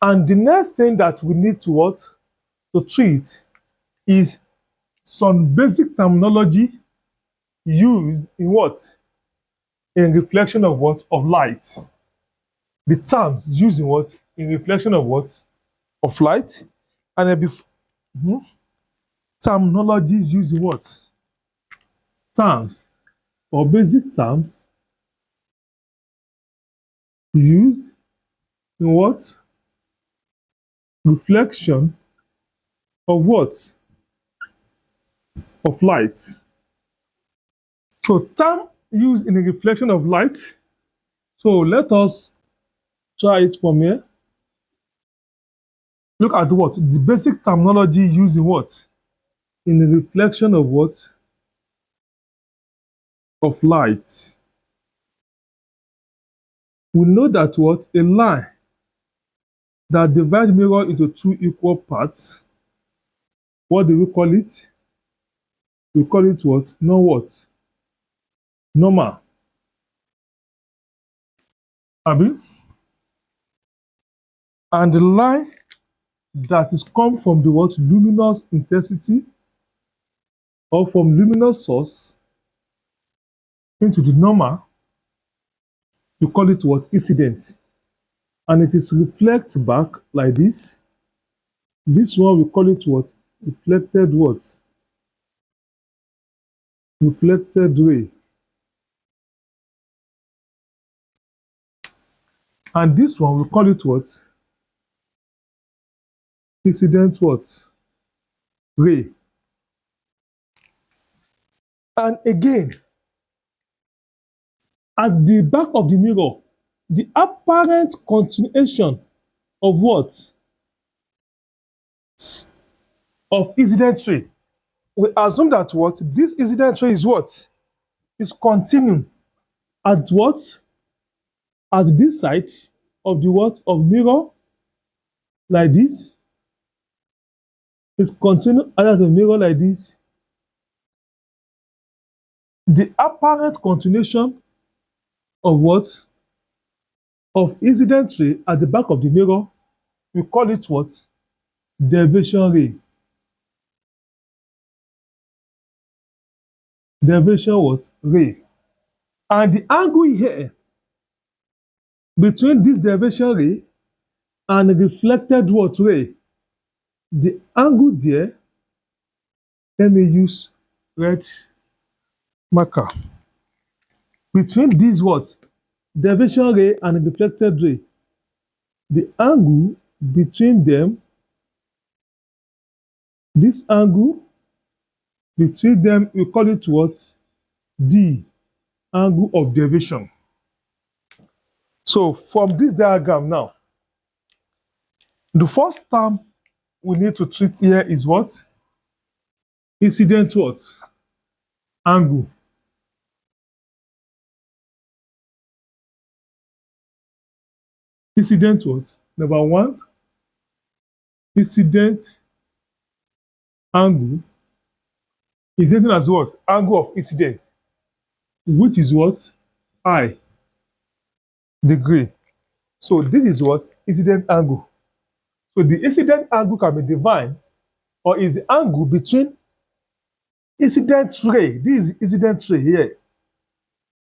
And the next thing that we need to what? To treat is some basic terminology used in what? In reflection of what? Of light. The terms used in what? In reflection of what? Of light. And then terminologies used in what? Terms or basic terms used in what? Reflection of what? Of light. So term used in the reflection of light. So let us try it from here. Look at what? The basic terminology used in what? In the reflection of what? Of light. We know that what? A line that divides mirror into two equal parts. What do we call it? We call it what? No what? Normal. Abi? And the line that is come from the what? Luminous intensity or from luminous source into the normal, we call it what? Incident. And it is reflect back like this. This one we call it what? Reflected what? Reflected ray. And this one we call it what? Incident what? Ray. And again, at the back of the mirror, the apparent continuation of what? Of incident ray. We assume that what? This incident ray is what? Is continuing at what? At this side of the what? Of mirror, like this. It's continuing at the mirror like this. The apparent continuation of what? Of incident ray at the back of the mirror, we call it what? Deviation ray. Deviation what? Ray. And the angle here between this deviation ray and reflected what ray, the angle there, let me use red marker. Between this what? Deviation ray and reflected ray, the angle between them, this angle between them, we call it what? D, angle of deviation. So from this diagram now, the first term we need to treat here is what? Incident what? Angle. Incident what? Number one, incident angle is written as what? Angle of incident, which is what? I degree. So this is what? Incident angle. So the incident angle can be defined or is the angle between incident ray, this is incident ray here,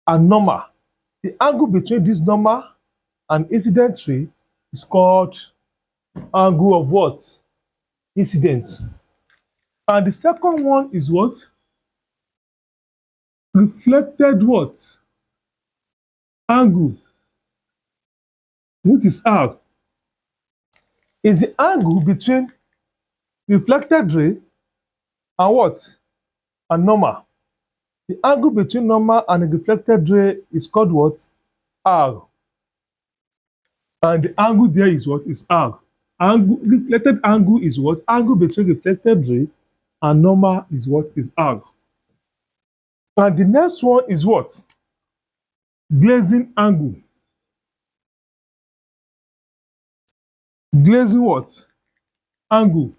and normal. The angle between this normal and incident ray is called angle of what? Incident. And the second one is what? Reflected what? Angle, which is R. Is the angle between reflected ray and what? And normal. The angle between normal and reflected ray is called what? R. And the angle there is what? Is R. Angle, reflected angle is what? Angle between reflected ray and normal is what? Is R. And the next one is what? Glazing angle. Glazing what? Angle.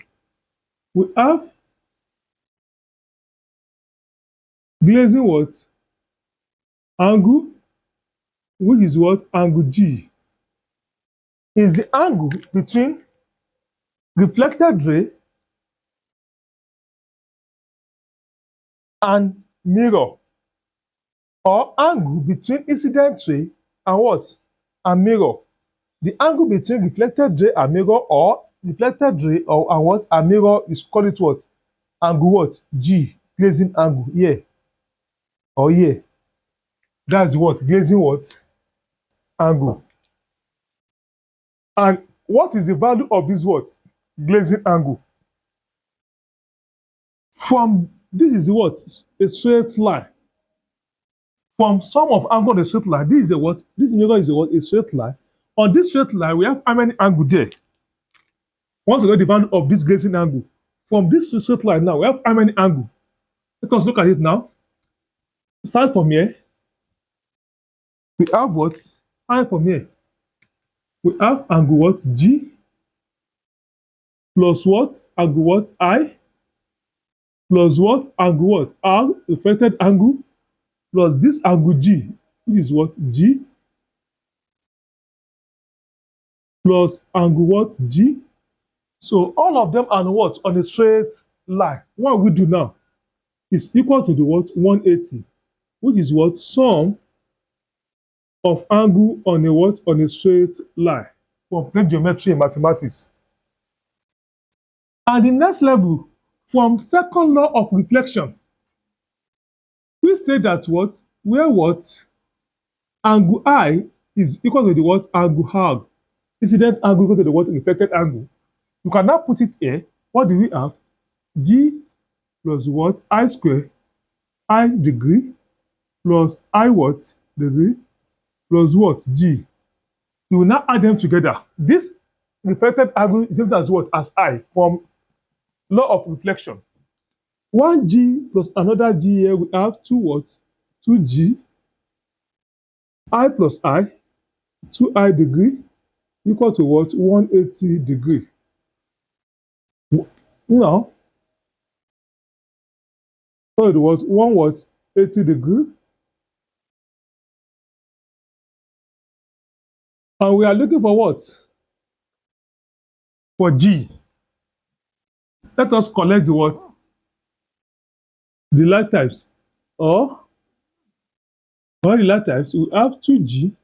We have glazing what? Angle, which is what? Angle G. is the angle between reflected ray and mirror, or angle between incident ray and what? And mirror. The angle between reflected ray and mirror, or reflected ray or and what? And mirror is call it what? Angle what? G, glazing angle here or here. That's what? Glazing what? Angle. And what is the value of this what? Glazing angle? From this is what? A straight line. From sum of angle on a straight line, this is a what? This mirror is a what? A straight line. On this straight line, we have how many angle there? Want to know the value of this glazing angle? From this straight line now, we have how many angle? Let us look at it now. Start from here. We have what? Start from here. We have angle what? G plus what? Angle what? I plus what? Angle what? R, reflected angle, plus this angle G, which is what? G, plus angle what? G. So all of them are what? On a straight line. What we do now is equal to the what? 180, which is what? Sum of angle on a what? On a straight line. From plane geometry and mathematics. And the next level, from second law of reflection, we say that what? Where what? Angle I is equal to the what? Angle R. Incident angle equal to the what? Reflected angle. You can now put it here. What do we have? G plus what? I square, I degree, plus I what? Degree, plus what? G. You will now add them together. This reflected angle is same as what? As I, from law of reflection. 1G plus another G here, we have 2 what? 2G, I plus I, 2I degree, equal to what? 180 degree. Now, so it was 1 what? 80 degree. And we are looking for what? For G. Let us collect the what? The light types. Or the light types, we have 2G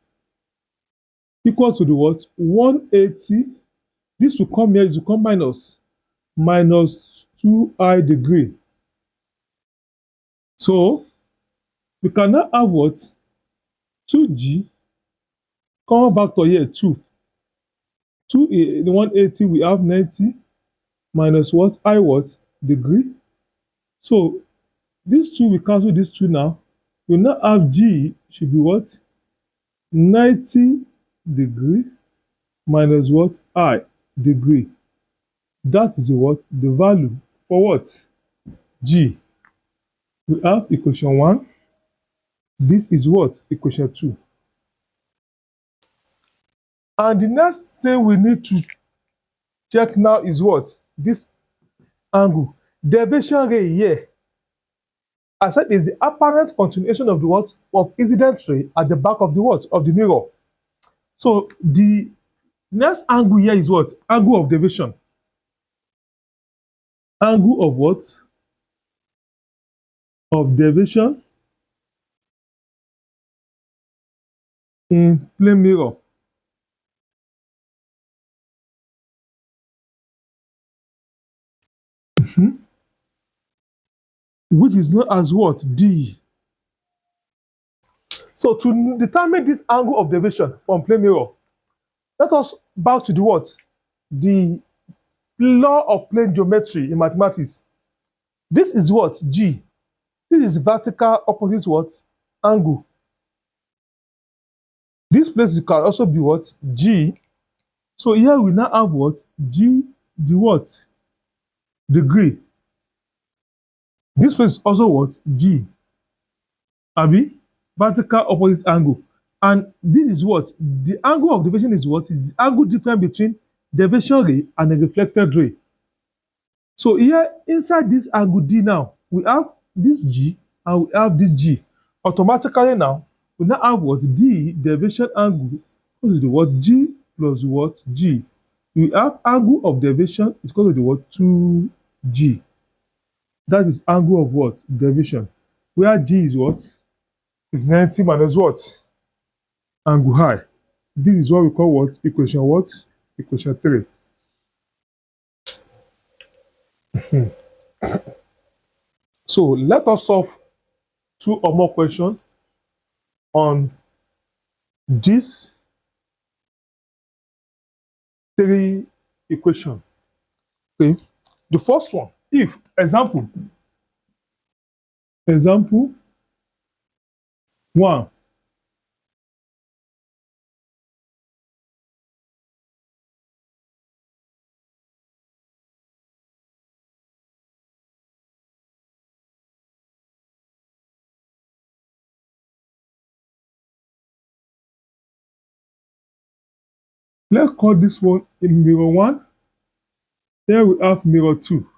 equal to the what? 180. This will come here, it will come minus 2I degree. So we can now have what? 2G come back to here 2. 2 in 180 we have 90 minus what? I what? Degree. So these two we cancel these two now. We now have G should be what? 90 degree minus what? I degree. That is what? The value for what? G. We have equation 1. This is what? Equation 2. And the next thing we need to check now is what? This angle. Deviation ray here. I said is the apparent continuation of the what? Of incident ray at the back of the what? Of the mirror. So the next angle here is what? Angle of deviation. Angle of what? Of deviation in plane mirror. Which is known as what? D. So to determine this angle of deviation from plane mirror, let us back to the what? The law of plane geometry in mathematics. This is what? G. This is vertical opposite what? Angle. This place can also be what? G. So here we now have what? G, the what? Degree. This place is also what? G. Abi? Vertical opposite angle. And this is what? The angle of deviation is what? Is the angle difference between deviation ray and a reflected ray. So here, inside this angle D now, we have this G and we have this G. Automatically now, we now have what? D deviation angle, which is the what? G plus what? G. We have angle of derivation is equal to the what? 2G. That is angle of what? Derivation. Where G is what? Is 90 minus what? Angle high. This is what we call what? Equation what? Equation 3. So let us solve two or more questions on these three equations. Okay. The first one, if example 1. Let's call this one in mirror 1. Here we have mirror 2.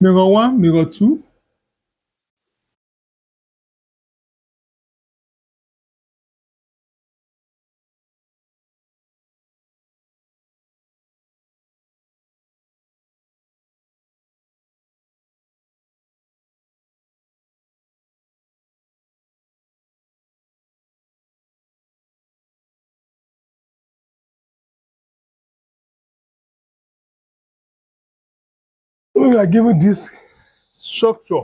Mirror 1, mirror 2. When we are given this structure,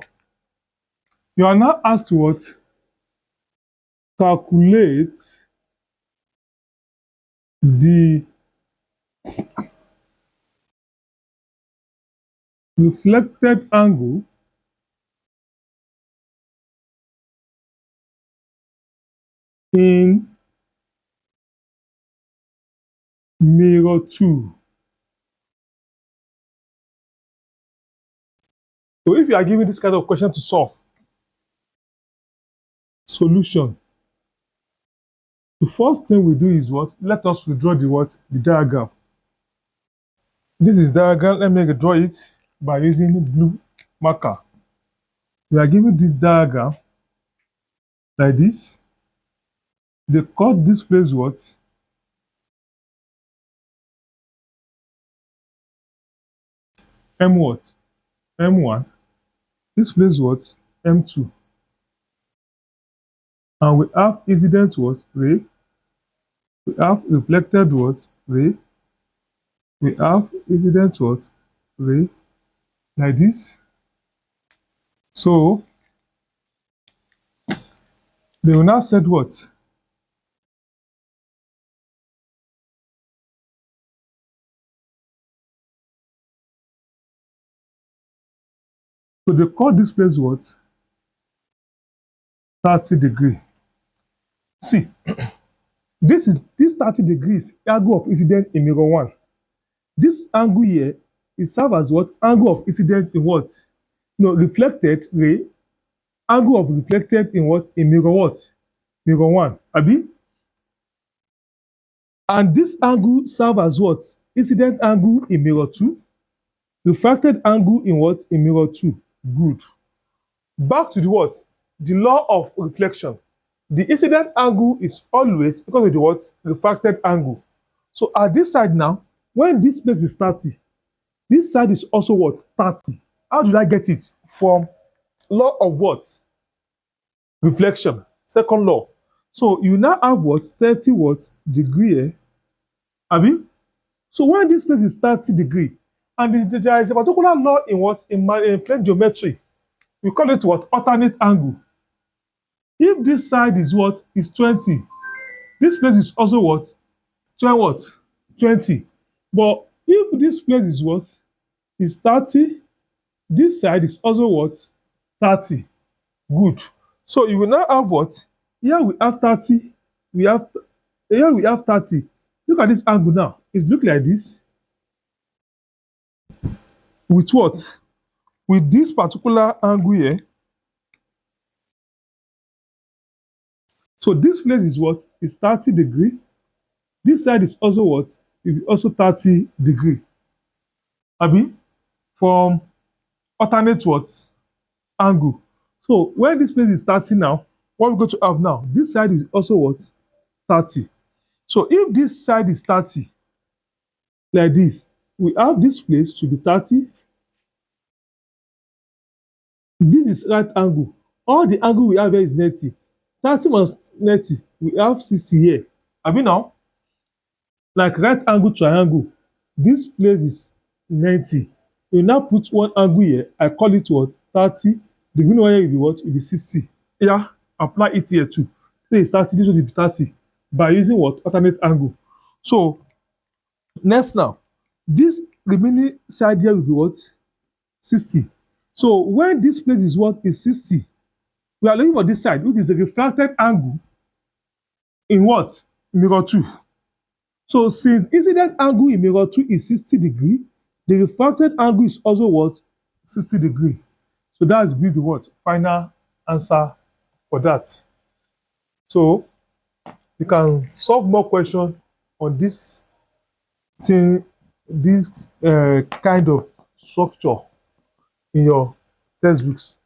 you are now asked to what? Calculate the reflected angle in mirror 2. So if you are given this kind of question to solve, solution, the first thing we do is what? Let us withdraw the what? The diagram. This is diagram. Let me draw it by using blue marker. We are given this diagram like this. They call this place what? M what? M1. This place what? M2. And we have incident what? Ray. We have reflected what? Ray. We have incident what? Ray. Like this. So they will now said what? So they call this place what? 30 degree. See, this 30 degrees angle of incident in mirror 1. This angle here is serve as what? Angle of incident in what? No, reflected ray. Angle of reflected in what? In mirror what? Mirror 1. Abi? And this angle serve as what? Incident angle in mirror 2. Refracted angle in what? In mirror 2. Good. Back to the what? The law of reflection. The incident angle is always because of the what? Refracted angle. So at this side now, when this place is 30, this side is also what? 30. How did I get it? From law of what? Reflection. Second law. So you now have what? 30 what? Degree here. Abi? So when this place is 30 degree, and there is a particular law in what? In plane geometry. We call it what? Alternate angle. If this side is what? Is 20. This place is also what? 20 what? 20. But if this place is what? Is 30. This side is also what? 30. Good. So you will now have what? Here we have 30. Here we have 30. Look at this angle now. It's look like this. With what? With this particular angle here. So this place is what? Is 30 degree. This side is also what? It is also 30 degree. Abi? From alternate what? Angle. So when this place is 30 now, What we're going to have now, this side is also what? 30. So if this side is 30, like this, we have this place to be 30. This is right angle. All the angle we have here is 90. 30 minus 90, we have 60 here. Have you now? Like right angle triangle, this place is 90. You now put one angle here, I call it what? 30. The green one here will be what? Will be 60. Yeah, apply it here too. This is 30, this one will be 30 by using what? Alternate angle. So next now, this remaining side here will be what? 60. So when this place is what? Is 60. We are looking for this side, which is a refracted angle in what? Mirror 2. So since incident angle in mirror 2 is 60 degree, the refracted angle is also what? 60 degree. So that's be the what? Final answer for that. So you can solve more questions on this thing, this kind of structure in your textbooks.